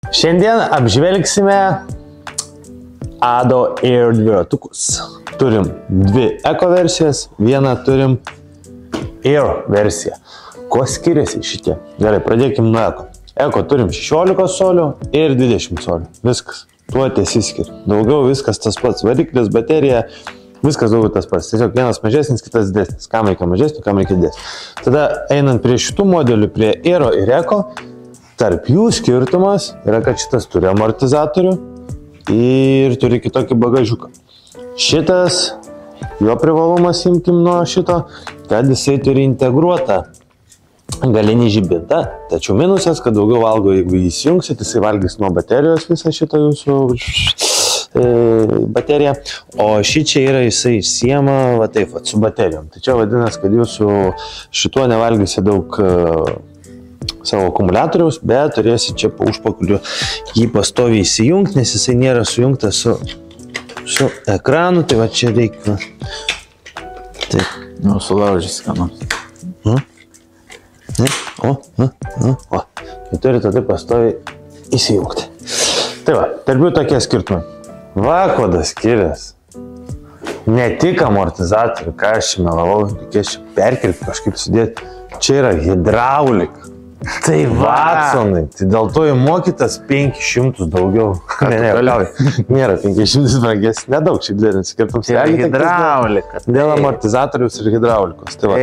Šiandien apžvelgsime Ado Air dviratukus. Turim dvi Eko versijas, vieną turim Air versiją. Kuo skiriasi šitie? Gerai, pradėkim nuo Eko. Eko turim 16 solių ir 20 solių. Viskas. Tuo tiesiskiria. Daugiau viskas tas pats. Variklis, baterija, viskas daugiau tas pats. Tiesiog vienas mažesnis, kitas didesnis. Kam reikia mažesnio, kam reikia didesnio. Tada einant prie šitų modelių, prie Aero ir Eko, tarp jų skirtumas yra, kad šitas turi amortizatorių ir turi kitokį bagažiuką. Šitas, jo privalumas imkim nuo šito, kad jisai turi integruotą galinį žibintą, tačiau minusas, kad daugiau valgo, jeigu jį įsijungsit, jisai valgys nuo baterijos visą šitą jūsų bateriją, o šičia yra jisai išsiema va taip, va, su baterijom. Tai čia vadinasi, kad jūsų šituo nevalgysi daug savo akumuliatoriaus, bet turėsi čia po užpakaliu jį pastoviai įsijungti, nes jisai nėra sujungtas su ekranu, tai va čia reikia. Taip. Nu, sulaužys, ką nors. O. Jūs turite taip pastoviai įsijungti. Tai va, tarp jų tokie skirtumai. Va, kodas skiriasi. Ne tik amortizatorių, ką aš čia melavau, reikės čia perkelti, kažkaip sudėti. Čia yra hidraulika. Tai Watsonai, tai dėl to jų mokytas 500 daugiau. Nėra 500 brangesnis, nedaug šiaip dėlis skirtums. Tai yra hidraulika. Dėl amortizatorius ir hidraulikos. Tai va.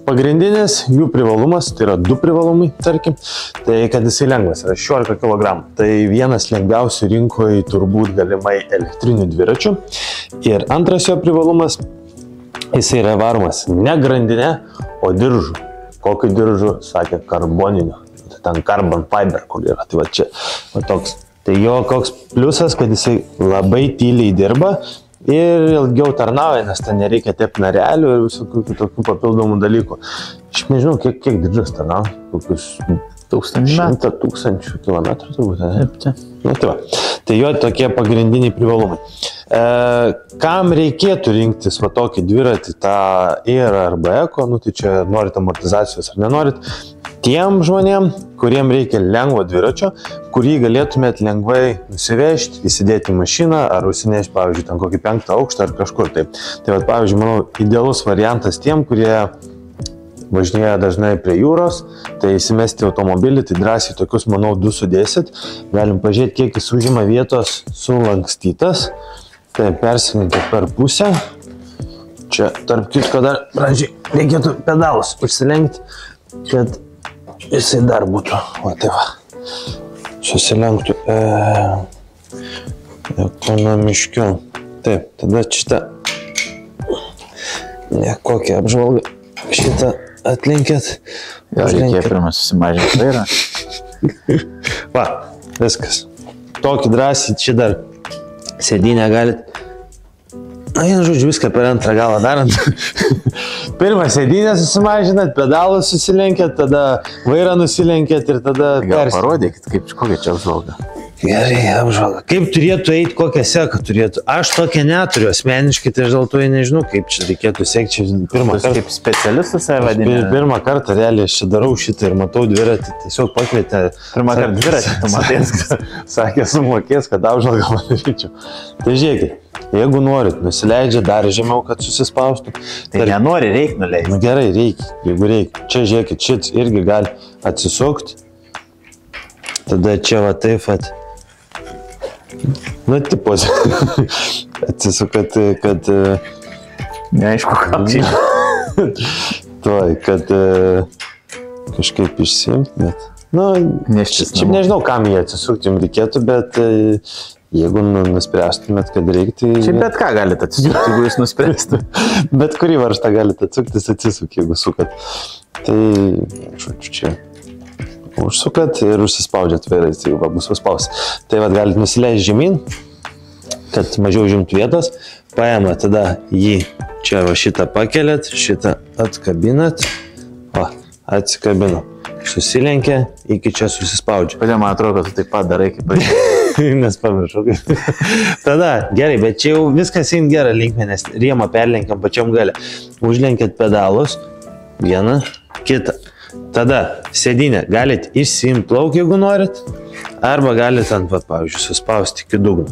Pagrindinis jų privalumas, tai yra du privalumai, tarkim, tai kad jisai lengvas, yra 16 kg. Tai vienas lengviausių rinkoje turbūt galimai elektrinių dviračių. Ir antras jo privalumas, jisai yra varomas ne grandinė, o diržu. Kokiu diržu, sakė, karboniniu. Ten carbon fiber, kur yra. Tai va čia, va toks. Tai jo koks pliusas, kad jisai labai tyliai dirba ir ilgiau tarnauja, nes ten nereikia tepti narelių ir visokių tokių papildomų dalykų. Aš nežinau, kiek diržas tarnauja. Kokius 100 tūkstančių kilometrų turbūt, ne? Nu, tai va. Tai jo tokie pagrindiniai privalumai. Kam reikėtų rinktis va tokį dviratį, tą Air arba Eko, nu tai čia norit amortizacijos ar nenorit, tiem žmonėm, kuriem reikia lengvo dviračio, kurį galėtumėt lengvai nusivežti, įsidėti į mašiną ar užsinešti, pavyzdžiui, ten kokį 5 aukštą ar kažkur taip. Tai va, pavyzdžiui, manau, idealus variantas tiem, kurie važinėja dažnai prie jūros, tai įsimesti automobilį, tai drąsiai tokius, manau, du sudėsit. Galim pažiūrėti, kiek jis užima vietos sulankstytas. Tai persilinkit per pusę. Čia, tarp kitko, dar pradžiai reikėtų pedalus užsilenkti, kad jisai dar būtų. O, tai va. Susilenktų ekonomiškiau. Taip, tada šitą kokią apžvalgą šitą atlinkėt. Jo, reikėjo pirmą susimažinti vairą. Va, viskas. Tokį drąsiai čia dar sėdynę galit. Na, žodžiu, viską per antrą galą darant. Pirmą sėdynę susimažinat, pedalus susilenkėt, tada vairą nusilenkėt ir tada gal parodykit, kokia čia apžvalga. Gerai, apžvalga. Kaip turėtų eiti, kokią seką turėtų? Aš tokią neturiu asmeniškai, tai aš dėl to nežinau, kaip čia reikėtų sekti. Pirmą kartą kaip specialistas save vadinė. Pirmą kartą realiai aš čia darau šitą ir matau dviratį, tiesiog pakvietė. Pirmą kartą dviratį tu matės, sakė, sumokės, kad apžvalgą padaryčiau. Tai žiūrėkit, jeigu norit, nusileidžia dar žemiau, kad susispaustų. Tai nenori, reikia nuleisti. Nu gerai, reikia, jeigu reikia. Čia žiūrėkit, šit irgi gali atsisukti. Tada čia va taip pat. Nu, tipos. Atsisukat, kad... Neaišku, kam čia. Tuoj, kad kažkaip išsiimti, bet... Nu, čia nežinau, kam jį atsisukti jums reikėtų, bet jeigu nuspręstumėt, kad reikia, tai... Čia bet ką galite atsisukti, jeigu jūs nuspręstumėt. Bet kurį varžtą galite atsukti, jis atsisuk, jeigu sukat. Tai, žodžiu, čia... Užsukat ir užsispaudžiat vairą, tai va bus suspaus. Tai va galite nusileisti žemyn, kad mažiau žimtų vietos. Paėmą tada jį čia va šitą pakeliat, šitą atkabinat. O, atsikabinu. Susilenkia, iki čia susispaudžia. Kodėl man atrodo, kad tu taip pat darai kaip aš. Nes pamiršau. Tada, gerai, bet čia jau viskas eina gerą linkmę, nes rėmą perlenkiam pačiam gale. Užlenkėt pedalus, vieną, kitą. Tada sėdynę galit išsiimti lauk, jeigu norit, arba galit ant, pavyzdžiui, suspausti iki dugno.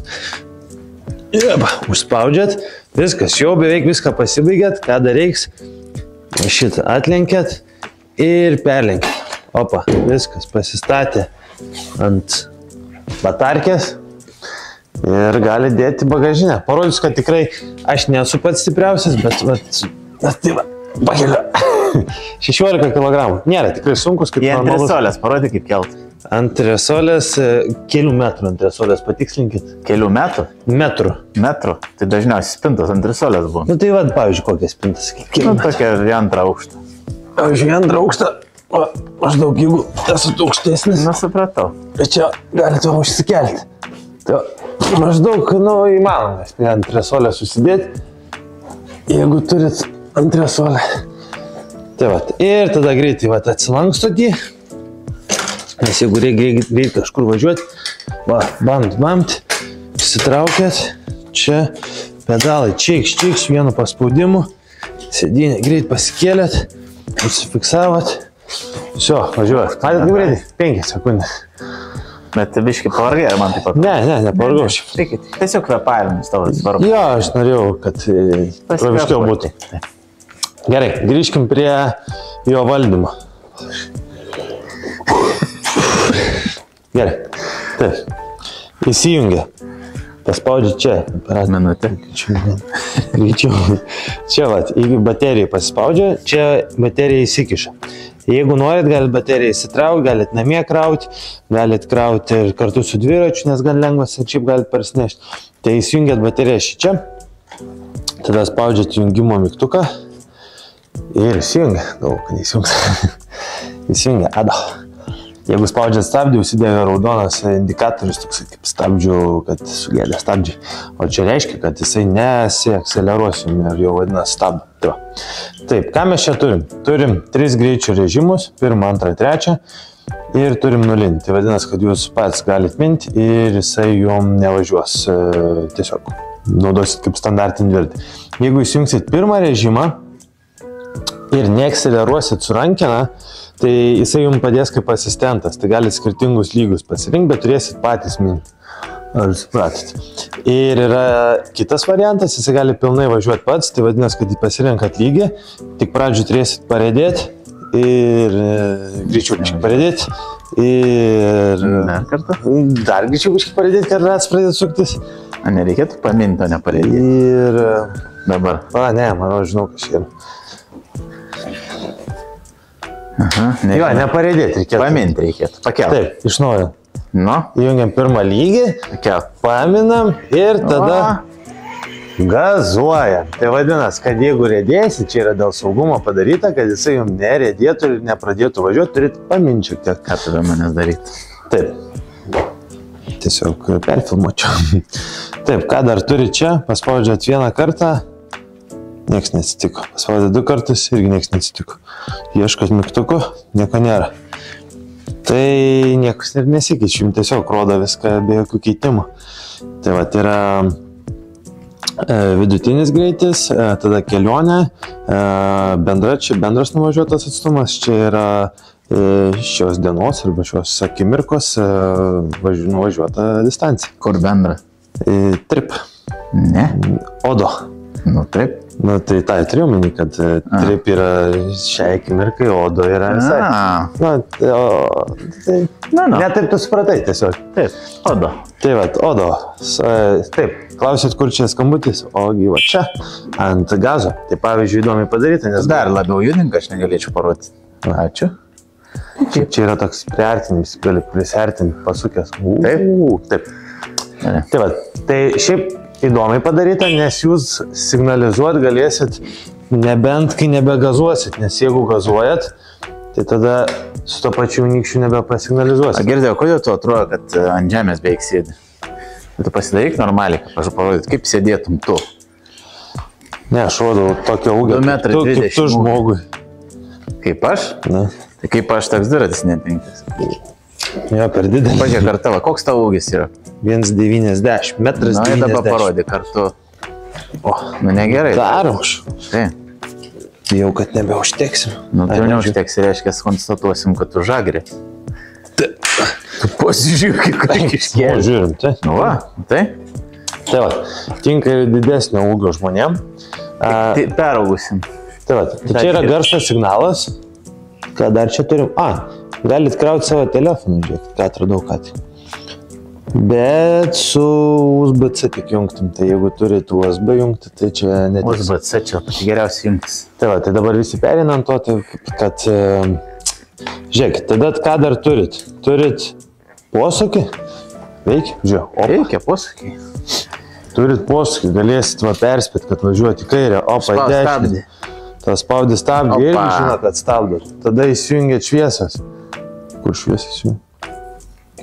Užspaudžiat, viskas, jau beveik viską pasibaigėt, ką dar reiks, šitą atlenkėt ir perlenkėt. Opa, viskas pasistatė ant batarkės ir gali dėti bagažinę. Parodys, kad tikrai aš nesu pats stipriausias, bet tai va, pakeliu. 16 kg. Nėra tikrai sunkus, kaip normalus. Ant tresolės, parodė kaip kelt. Ant tresolės, kelių metrų ant tresolės, patikslinkit. Kelių metų? Metrų. Metrų? Tai dažniausiai spintos ant tresolės buvo. Nu tai va, pavyzdžiui, kokias spintas. Tokia 2 aukštą. Pavyzdžiui, 2 aukštą. Maždaug, jeigu esate aukštesnis. Supratau. Bet čia galite užsikelti. Tai maždaug, įmanoma, ant tresolės susidėti, jeigu turit ant tresolę. Tai va, ir tada greitai atsilankstot jį, nes jeigu reikia greit kažkur važiuoti, bamt, įsitraukėt, čia pedalai čiks, vienu paspaudimu, sėdynę greit pasikėlėt, užsifiksavot, viso, važiuojat. Matėt kaip greitai? 5 sekundės. Bet biškai pavargai, ar man taip pat? Ne, pavargau. Tiesiog kvepavimas tavo svarbu. Jo, aš norėjau, kad praviškiau būtų. Gerai, grįžkim prie jo valdymo. Gerai, taip, įsijungia. Paspaudži čia. Minutė. Greičiau. Čia, jeigu baterija pasispaudžia, čia baterija įsikiša. Jeigu norit, galit bateriją įsitraukti, galit namie krauti, galit krauti ir kartu su dviračiu, nes gan lengvas ir šiaip galit parsinešti. Tai įsijungiat bateriją šičia, tada spaudžiat jungimo mygtuką ir įsijungia. Daug, kad įsijungs. Įsijungia, ado. Jeigu spaudžiat stabdį, užsidėga raudonas indikatorius, toks kaip stabdžių, kad sugėdė stabdžiai. O čia reiškia, kad jisai nesiakseleruosim ir jau vadina stabdį. Taip, ką mes čia turim? Turim 3 greičio režimus, 1, 2, 3 ir turim nulinį. Tai vadinasi, kad jūs pats galit minti ir jisai jum nevažiuos, tiesiog naudosit kaip standartinį dviratį. Jeigu įsijungsit 1 režimą ir neakseleruosit su rankena, tai jisai jums padės kaip asistentas. Tai galit skirtingus lygius pasirinkti, bet turėsit patys minti. Ar supratot? Ir yra kitas variantas, jisai gali pilnai važiuoti pats, tai vadinasi, kad jį pasirenkat lygį, tik pradžių turėsit parėdėti ir greičiau biškai parėdėti ir... Dar kartą? Dar greičiau biškai parėdėti, kad ratas pradėtų suktis. Nereikėtų paminti, o neparėdėti. Ir... Dabar. Ne, manau, žinau, kas yra. Jo, neparėdėti reikėtų. Paminti reikėtų. Pakelti. Taip, iš naujo. Nu? Įjungiam 1 lygį, paminam ir tada gazuojam. Tai vadinasi, kad jeigu rėdėsi, čia yra dėl saugumo padaryta, kad jisai jums nerėdėtų ir nepradėtų važiuoti, turit paminti šiek tiek. Ką tada manęs daryti? Taip. Tiesiog perfilmuočiau. Taip, ką dar turi čia, paspaudžiat 1 kartą, nieks neatsitiko. Paspaudžiat 2 kartus, irgi nieks neatsitiko. Ieškot mygtuku, nieko nėra. Tai niekas ir nesikeičia, jums tiesiog rodo viską be jokių keitimų. Tai va, tai yra vidutinis greitis, tada kelionė, bendras nuvažiuotas atstumas, čia yra šios dienos arba šios akimirkos nuvažiuota distancija. Kur bendra? Trip. Ne. Odo. Nu, taip. Nu, tai turiu omeny, kad trip yra šiai akimirkai, odo yra visai. Ne taip tu supratai tiesiog. Taip, odo. Tai va, odo. Taip, klausit, kur čia skambutis, ogi va čia, ant gazo. Tai pavyzdžiui, įdomiai padaryta, nes... Dar labiau judinka, aš negalėčiau parodyti. Ačiū. Čia yra toks priartinimas, gali prisartinti, pasukęs. Taip. Tai va, tai šiaip įdomiai padaryta, nes jūs signalizuot galėsit nebent, kai nebegazuosit, nes jeigu gazuojat, tai tada su to pačiu nykščiu nebepasignalizuosit. Girdėjau, kodėl tu atrodo, kad ant žemės beveik sėdi? Tu pasidaryk normaliai, kad aš parodyt, kaip sėdėtum tu. Ne, aš rodau tokio ūgio, kaip tu žmogui. Kaip aš? Ne. Tai kaip aš toks dviratis netinkas. Jo, per didelį. Pažiūrėk, ar tavo, koks tavo ūgis yra? 1,90 m. Na, dabar parodė kartu. O, nu negerai. Dar aukščiau. Taip. Jau, kad nebeužteksim. Nu, tai neužteks, reiškia, konstatuosim, kad tu žagri. Tu pasižiūrėk, kaip iškėlė. Žiūrim, tai. Nu, va, tai? Tai va, tinka ir didesnio ūgio žmonėm. Tai peraugusim. Tai va, tai čia yra garso signalas. Ką dar čia turim? Galit krauti savo telefoną, žiūrėk, ką atradau ką tik. Bet su USB-C tik jungtim, tai jeigu turit USB jungti, tai čia netiks. USB-C čia pati geriausia jungtis. Tai va, tai dabar visi perinant to, tai kad... Žiūrėkit, tada ką dar turit? Turit posūkį? Veikia? Žiūrėk. Reikia posūkį. Turit posūkį, galėsit va perspėti, kad važiuoti į kairę, opa, į dešinę. Tas spaudi stabdį irgi žino, kad stabdot. Tada įsijungiat šviesas. Kur šviesas įsijungia?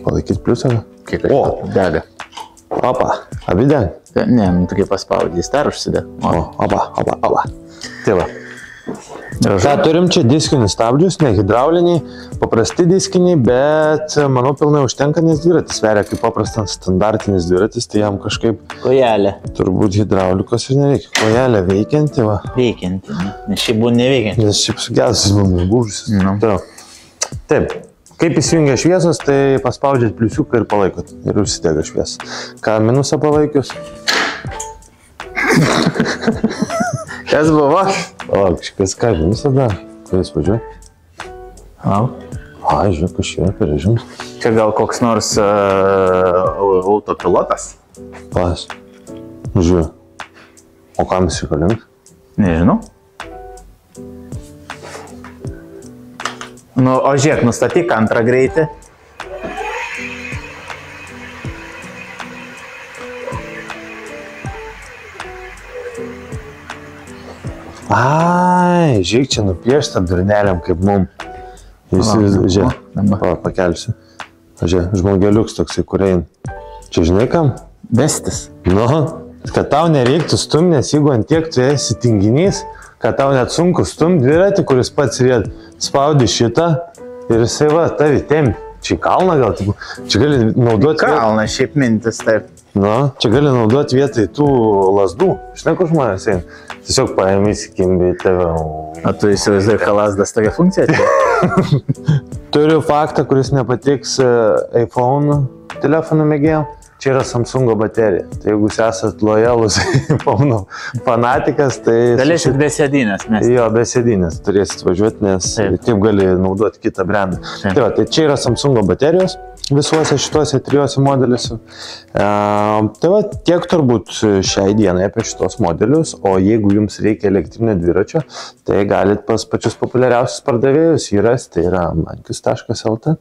Palaikyti pliusą? O, dega. Opa, abi dega? Ne, nu tu kaip paspaudys, dar užsidė. Opa. Tai va. Ką turim čia diskinius stabdžius, ne hidrauliniai, paprasti diskiniai, bet manau pilnai užtenka, nes dviratis sveria kaip paprastas standartinis dviratis, tai jam kažkaip... Kojelė. Turbūt hidraulikos ir nereikia. Kojelė veikianti, va. Veikianti, nes šiaip buvo neveikianti. Nes šiaip sugedusis buvo gūžusis. Taip. Kaip įsijungia šviesos, tai paspaudžiat pliusiuką ir palaikot. Ir užsidega šviesą. Ką minusą palaikius? Kas buvo? O, kažkas ką minusą dar? Kuris važiuoja? Žiūrėk, kas čia yra per režimus. Čia gal koks nors autopilotas? Pas. Žiūrėk. O kam jis reikalingas? Nežinau. Nu, o žiūrėk, nustatyk antrą greitį. Žiūrėk, čia nupiešta durneliam kaip mum. Žiūrėk, pakelsiu. Žiūrėk, žmogeliuks toksai, kur eina. Čia žinai kam? Vestis. Nu, kad tau nereiktų stumti, nes jeigu ant tiek tu esi tinginys, kad tau net sunku stumti dviratį, kuris pats ried, spaudi šitą ir jisai va, tavi tempi. Čia kalną gal, čia gali naudoti... Kalną, šiaip mintis, taip. Nu, čia gali naudoti vietoj tų lasdų. Žinai, kur žmonės eina? Tiesiog paėmė įsikimbi į tave. O tu įsivaizduoji, kad lasdas tokia funkcija atėjo? Turiu faktą, kuris nepatiks iPhone telefonų mėgėjom. Čia yra Samsungo baterija. Tai jeigu jūs esat lojalus iPhone fanatikas, tai... Galėsit be sėdynės mesti. Jo, be sėdynės turėsit važiuoti, nes kaip gali naudoti kitą brandą. Tai čia yra Samsungo baterijos visuose šituose trijuose modeliuose. Tai va, tiek turbūt šiai dienai apie šitos modelius, o jeigu jums reikia elektrinio dviračio, tai galit pas pačius populiariausius pardavėjus įrasti, tai yra mankis.lt.